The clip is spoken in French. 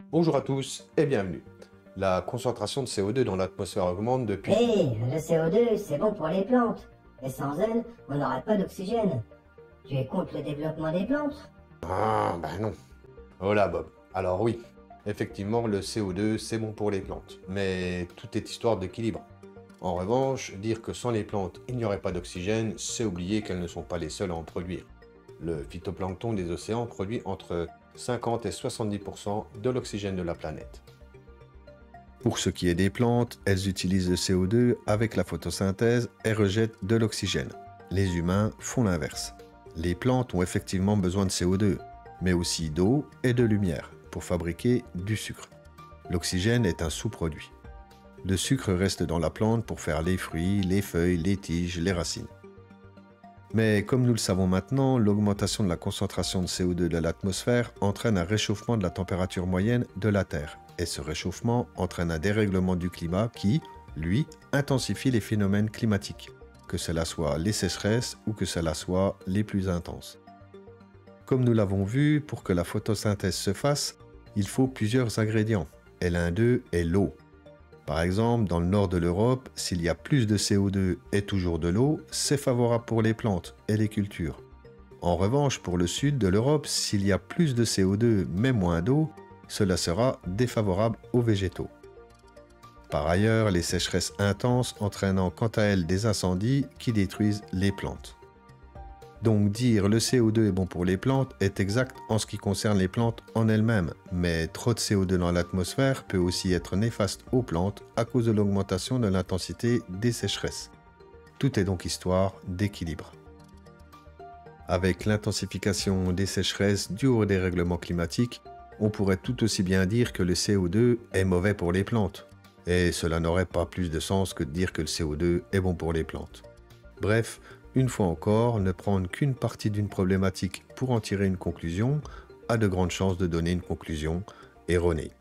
Bonjour à tous et bienvenue. La concentration de CO2 dans l'atmosphère augmente depuis... Hé, le CO2, c'est bon pour les plantes. Et sans elle, on n'aurait pas d'oxygène. Tu es contre le développement des plantes? Ah, ben non. Voilà Bob. Alors oui, effectivement, le CO2, c'est bon pour les plantes. Mais tout est histoire d'équilibre. En revanche, dire que sans les plantes, il n'y aurait pas d'oxygène, c'est oublier qu'elles ne sont pas les seules à en produire. Le phytoplancton des océans produit entre 50 et 70% de l'oxygène de la planète. Pour ce qui est des plantes, elles utilisent le CO2 avec la photosynthèse et rejettent de l'oxygène. Les humains font l'inverse. Les plantes ont effectivement besoin de CO2, mais aussi d'eau et de lumière pour fabriquer du sucre. L'oxygène est un sous-produit. Le sucre reste dans la plante pour faire les fruits, les feuilles, les tiges, les racines. Mais comme nous le savons maintenant, l'augmentation de la concentration de CO2 de l'atmosphère entraîne un réchauffement de la température moyenne de la Terre. Et ce réchauffement entraîne un dérèglement du climat qui, lui, intensifie les phénomènes climatiques, que cela soit les sécheresses ou que cela soit les plus intenses. Comme nous l'avons vu, pour que la photosynthèse se fasse, il faut plusieurs ingrédients, et l'un d'eux est l'eau. Par exemple, dans le nord de l'Europe, s'il y a plus de CO2 et toujours de l'eau, c'est favorable pour les plantes et les cultures. En revanche, pour le sud de l'Europe, s'il y a plus de CO2 mais moins d'eau, cela sera défavorable aux végétaux. Par ailleurs, les sécheresses intenses entraînant quant à elles des incendies qui détruisent les plantes. Donc dire le CO2 est bon pour les plantes est exact en ce qui concerne les plantes en elles-mêmes, mais trop de CO2 dans l'atmosphère peut aussi être néfaste aux plantes à cause de l'augmentation de l'intensité des sécheresses. Tout est donc histoire d'équilibre. Avec l'intensification des sécheresses dues au dérèglement climatique, on pourrait tout aussi bien dire que le CO2 est mauvais pour les plantes. Et cela n'aurait pas plus de sens que de dire que le CO2 est bon pour les plantes. Bref, une fois encore, ne prendre qu'une partie d'une problématique pour en tirer une conclusion a de grandes chances de donner une conclusion erronée.